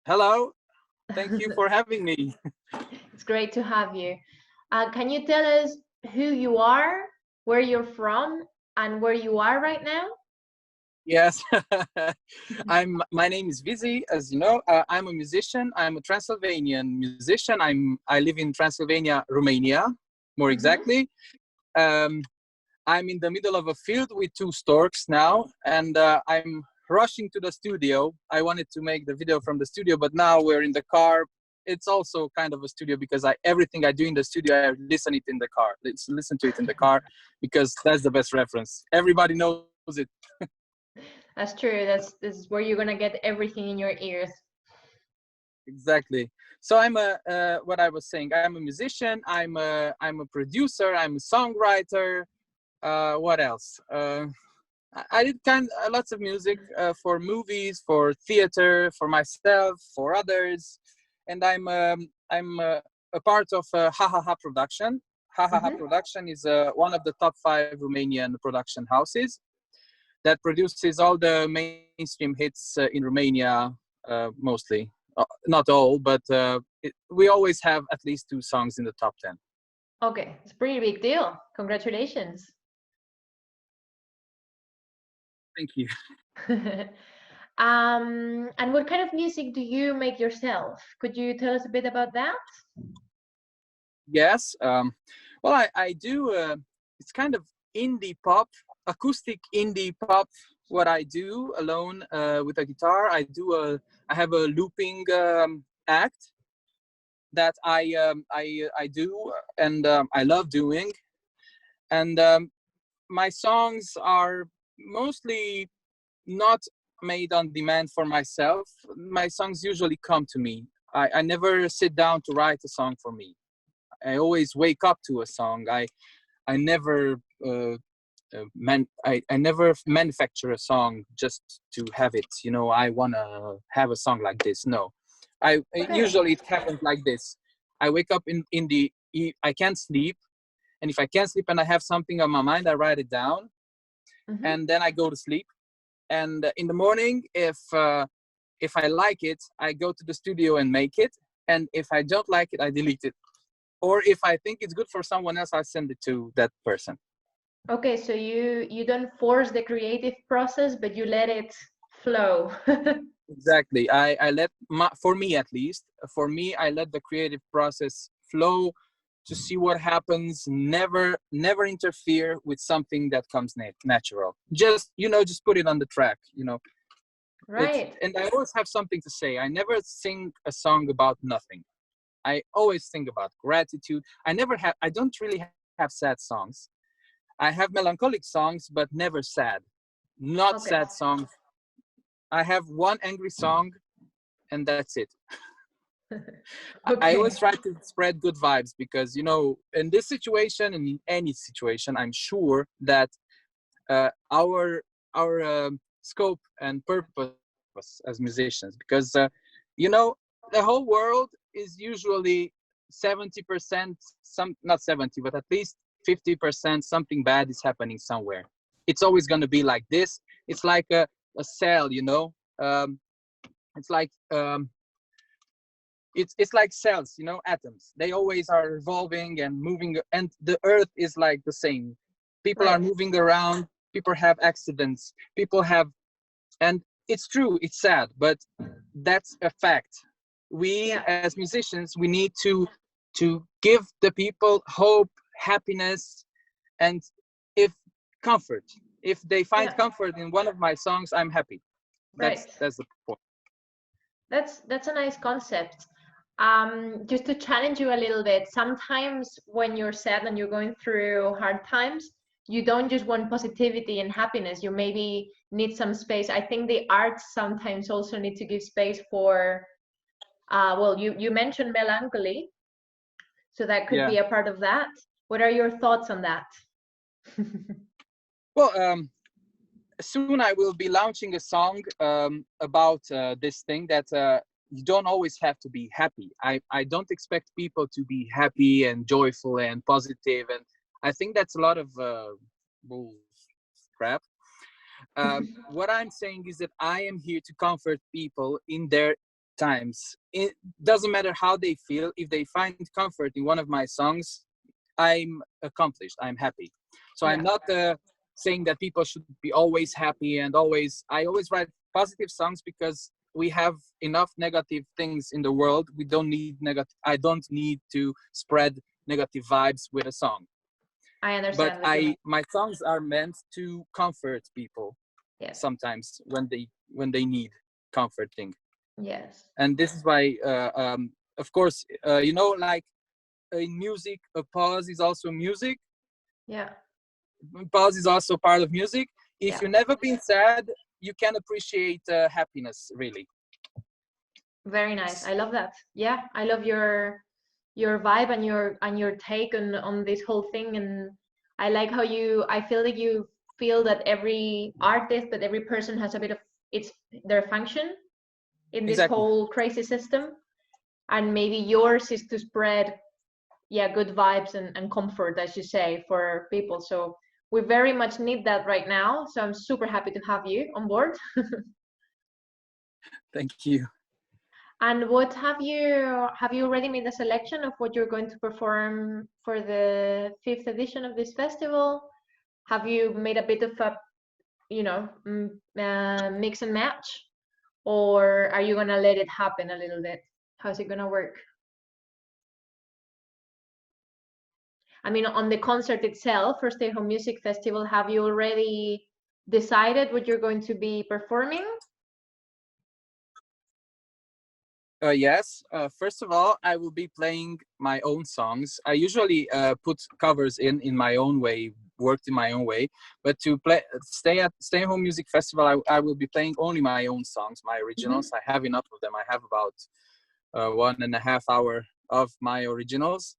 Hello, thank you for having me. It's great to have you. Can you tell us who you are, where you're from, and where you are right now? Yes, My name is VIZI, as you know. I'm a musician. I'm a Transylvanian musician. I live in Transylvania, Romania, more Hmm. exactly. Um, I'm in the middle of a field with two storks now, and I'm rushing to the studio. I wanted to make the video from the studio, but now we're in the car. It's also kind of a studio because I everything I do in the studio, I listen it in the car. Let's listen to it in the car because that's the best reference. Everybody knows it. That's true. This is where you're gonna get everything in your ears. Exactly. So I'm a what I was saying. I'm a musician. I'm a producer. I'm a songwriter. What else? I did lots of music for movies, for theater, for myself, for others, and I'm a part of Ha Ha Ha Production. Ha Ha Ha Hmm. Production is one of the top five Romanian production houses that produces all the mainstream hits in Romania, mostly. Not all, but we always have at least two songs in the top 10. Okay, it's a pretty big deal. Congratulations. Thank you. And what kind of music do you make yourself? Could you tell us a bit about that? Yes. Well, I do. It's kind of indie pop, acoustic indie pop. What I do alone with a guitar, I have a looping act that I do and I love doing. And my songs are mostly not made on demand for myself. My songs usually come to me. I never sit down to write a song for me. I always wake up to a song. I never I never manufacture a song just to have it. You know, I wanna have a song like this. No, I Okay. usually it happens like this. I wake up I can't sleep, and if I can't sleep and I have something on my mind, I write it down, Hmm. and then I go to sleep. And in the morning, if I like it, I go to the studio and make it, and if I don't like it, I delete it. Or if I think it's good for someone else, I send it to that person. Okay, so you don't force the creative process, but you let it flow. Exactly. For me at least, for me, I let the creative process flow to see what happens. Never interfere with something that comes natural. Just, just put it on the track. Right. And I always have something to say. I never sing a song about nothing. I always think about gratitude. I don't really have sad songs. I have melancholic songs, but never sad. Not Okay. sad songs. I have one angry song, and that's it. I always Okay. try to spread good vibes because, in this situation and in any situation, I'm sure that our scope and purpose as musicians, because the whole world is usually 70%, not 70, but at least 50% something bad is happening somewhere. It's always going to be like this. It's like a cell, it's like it's like cells, atoms. They always are revolving and moving, and the earth is like the same. People are Right. moving around, people have accidents, people have, and it's true, it's sad, but that's a fact. We Yeah. as musicians, we need to give the people hope, happiness, and if comfort. If they find Yeah. comfort in one of my songs, I'm happy. Right. That's the point. That's a nice concept. Just to challenge you a little bit, sometimes when you're sad and you're going through hard times, you don't just want positivity and happiness. You maybe need some space. I think the arts sometimes also need to give space for, well, you mentioned melancholy, so that could Yeah. be a part of that. What are your thoughts on that? Well, soon I will be launching a song about this thing that you don't always have to be happy. I don't expect people to be happy and joyful and positive, and I think that's a lot of bull crap. What I'm saying is that I am here to comfort people in their times, it doesn't matter how they feel, if they find comfort in one of my songs, I'm accomplished, I'm happy. So I'm Yeah. not saying that people should be always happy and always, I always write positive songs because we have enough negative things in the world. We don't need negative, I don't need to spread negative vibes with a song. I But understand what you mean. my songs are meant to comfort people Yes. sometimes when they need comforting. Yes. And this is why of course you know, like in music, a pause is also music. Yeah. Pause is also part of music. If Yeah. you never been sad, you can appreciate happiness, really. Very nice. I love that. Yeah, I love your vibe and your take on this whole thing. And I like how I feel like you feel that every artist, that every person has a bit of it's their function in this Exactly. whole crazy system. And maybe yours is to spread, yeah, good vibes and comfort, as you say, for people. So we very much need that right now. So I'm super happy to have you on board. Thank you. And what have you already made a selection of what you're going to perform for the fifth edition of this festival? Have you made a bit of a, mix and match, or are you gonna let it happen a little bit? How's it gonna work? I mean, on the concert itself, for Stay Home Music Festival, have you already decided what you're going to be performing? Yes. First of all, I will be playing my own songs. I usually put covers in my own way, worked in my own way. But to Stay Home Music Festival, I will be playing only my own songs, my originals. Mm-hmm. I have enough of them. I have about 1.5 hours of my originals.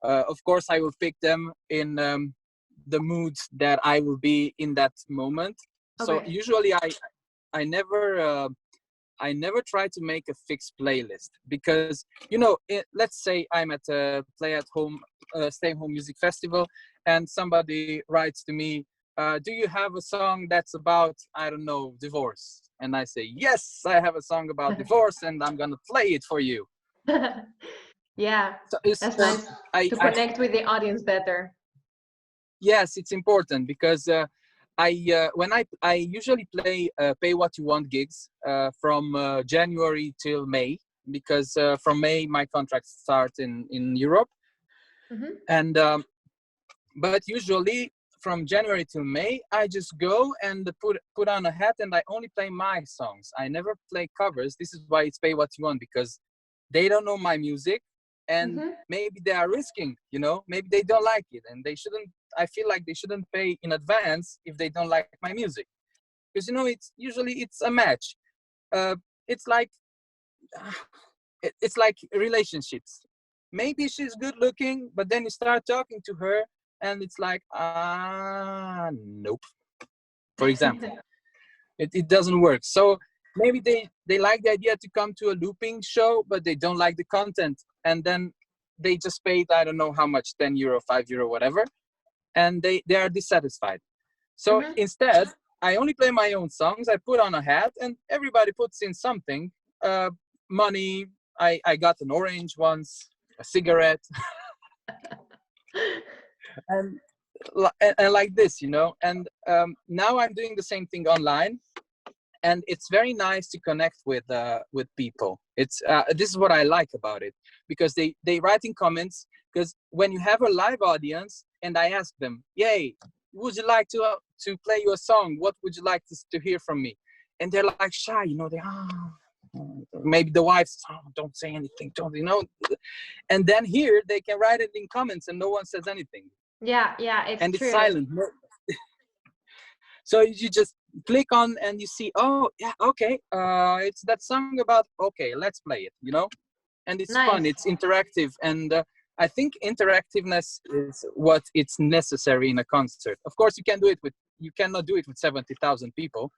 Of course, I will pick them in the mood that I will be in that moment. So Okay. usually, I never. I never try to make a fixed playlist because, you know, let's say I'm at a play at home, stay home music festival, and somebody writes to me, do you have a song that's about, I don't know, divorce? And I say, yes, I have a song about divorce and I'm going to play it for you. Yeah, So it's, that's nice to I connect with the audience better. yes, it's important because I usually play pay what you want gigs from January till May because from May my contracts start in Europe. Mm-hmm. And but usually from January till May I just go and put on a hat and I only play my songs. I never play covers. This is why it's pay what you want, because they don't know my music and Mm-hmm. maybe they are risking, you know, maybe they don't like it and they shouldn't. I feel like they shouldn't pay in advance if they don't like my music, because you know it's usually it's a match. uh, it's like it's like relationships. Maybe she's good looking but then you start talking to her and it's like nope, for example. It doesn't work. So maybe they like the idea to come to a looping show but they don't like the content, and then they just paid I don't know how much, 10 euro, 5 euro, whatever, and they are dissatisfied. So Mm-hmm. instead I only play my own songs. I put on a hat and everybody puts in something. uh, Money. I got an orange once, a cigarette, and and like this, you know. And now I'm doing the same thing online, and it's very nice to connect with people. It's this is what I like about it, because they write in comments. Because when you have a live audience and I ask them, yay, would you like to play your song, what would you like to hear from me, and they're like shy, you know, they maybe the wife says, oh, don't say anything, don't, you know. And then here they can write it in comments and no one says anything, Yeah, yeah, it's and it's true. silent. So you just click on and you see, oh yeah, okay, it's that song about, okay, let's play it, you know. And it's fun, Nice. it's interactive, and I think interactiveness is what it's necessary in a concert. Of course you cannot do it with 70,000 people,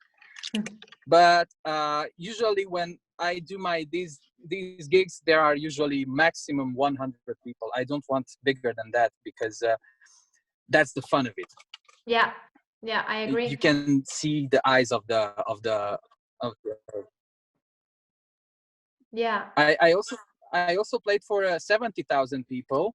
but usually when I do these gigs, there are usually maximum 100 people. I don't want bigger than that because that's the fun of it. Yeah, yeah, I You agree. can see the eyes of the Yeah. I also played for 70,000 people,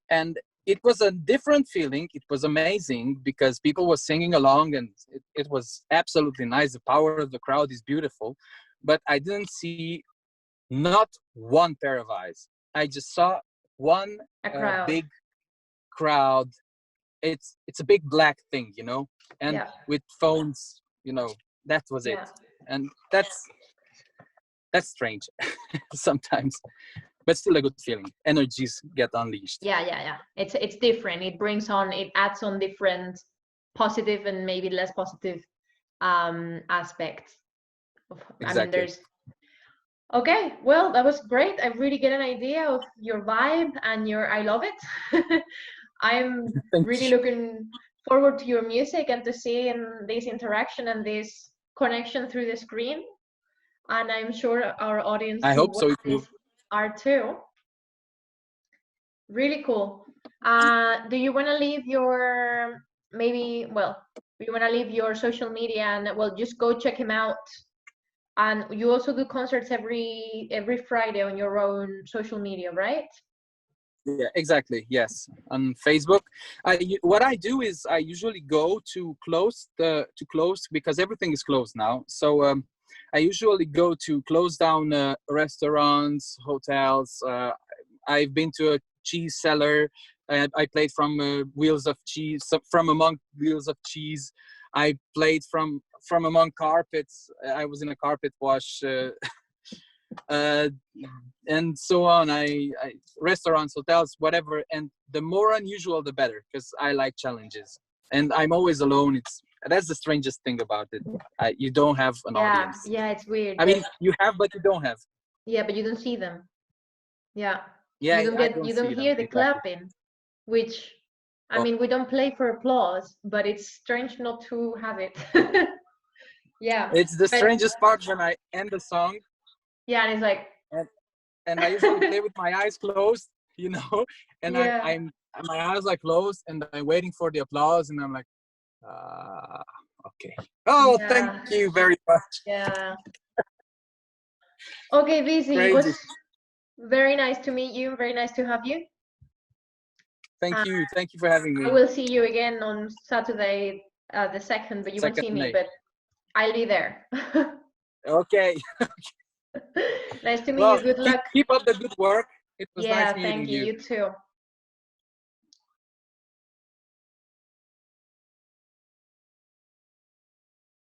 and it was a different feeling. It was amazing because people were singing along, and it was absolutely nice. The power of the crowd is beautiful, but I didn't see not one pair of eyes. I just saw one A crowd. big crowd. It's a big black thing, you know, and Yeah. with phones, you know, that was it. Yeah. And that's strange sometimes, but still a good feeling. Energies get unleashed. Yeah. It's different. It brings on, it adds on different positive and maybe less positive aspects. I mean, Exactly. there's okay. Well, that was great. I really get an idea of your vibe and your. I love it. I'm Thank really you. looking forward to your music and to seeing this interaction and this connection through the screen. And I'm sure our audience I who hope watch so too. this are too. Really cool. Do you want to leave your maybe? Well, do you want to leave your social media and well, just go check him out. And you also do concerts every Friday on your own social media, right? Yeah, exactly. Yes, on Facebook. What I do is I usually go to close because everything is closed now. So I usually go to close down restaurants, hotels. I've been to a cheese cellar. I played from Wheels of Cheese, from among Wheels of Cheese. I played from among carpets. I was in a carpet wash. Uh, and so on. I restaurants, hotels, whatever. And the more unusual, the better, because I like challenges. And I'm always alone. That's the strangest thing about it. You don't have an Yeah, audience. yeah, it's weird, I but mean, you have, but you don't have. yeah, but you don't see them. Yeah. Yeah, I You don't don't see them hear the exactly. clapping, which I Oh, mean, we don't play for applause, but it's strange not to have it. Yeah. it's the But strangest part when I end the song, yeah, and it's like and, and I usually play with my eyes closed, you know, and yeah. I'm my eyes are closed, and I'm waiting for the applause, and I'm like, uh, okay. Oh, thank Yeah. you very much. Yeah. Okay, VIZI, it Crazy. was very nice to meet you. Very nice to have you. Thank you. Thank you for having I me. will see you again on Saturday, the 2nd, but you won't Second see me, May. but I'll be there. Okay. Nice to meet Well, you. Good keep luck. keep up the good work. It was nice Yeah, meeting thank you. you. You too.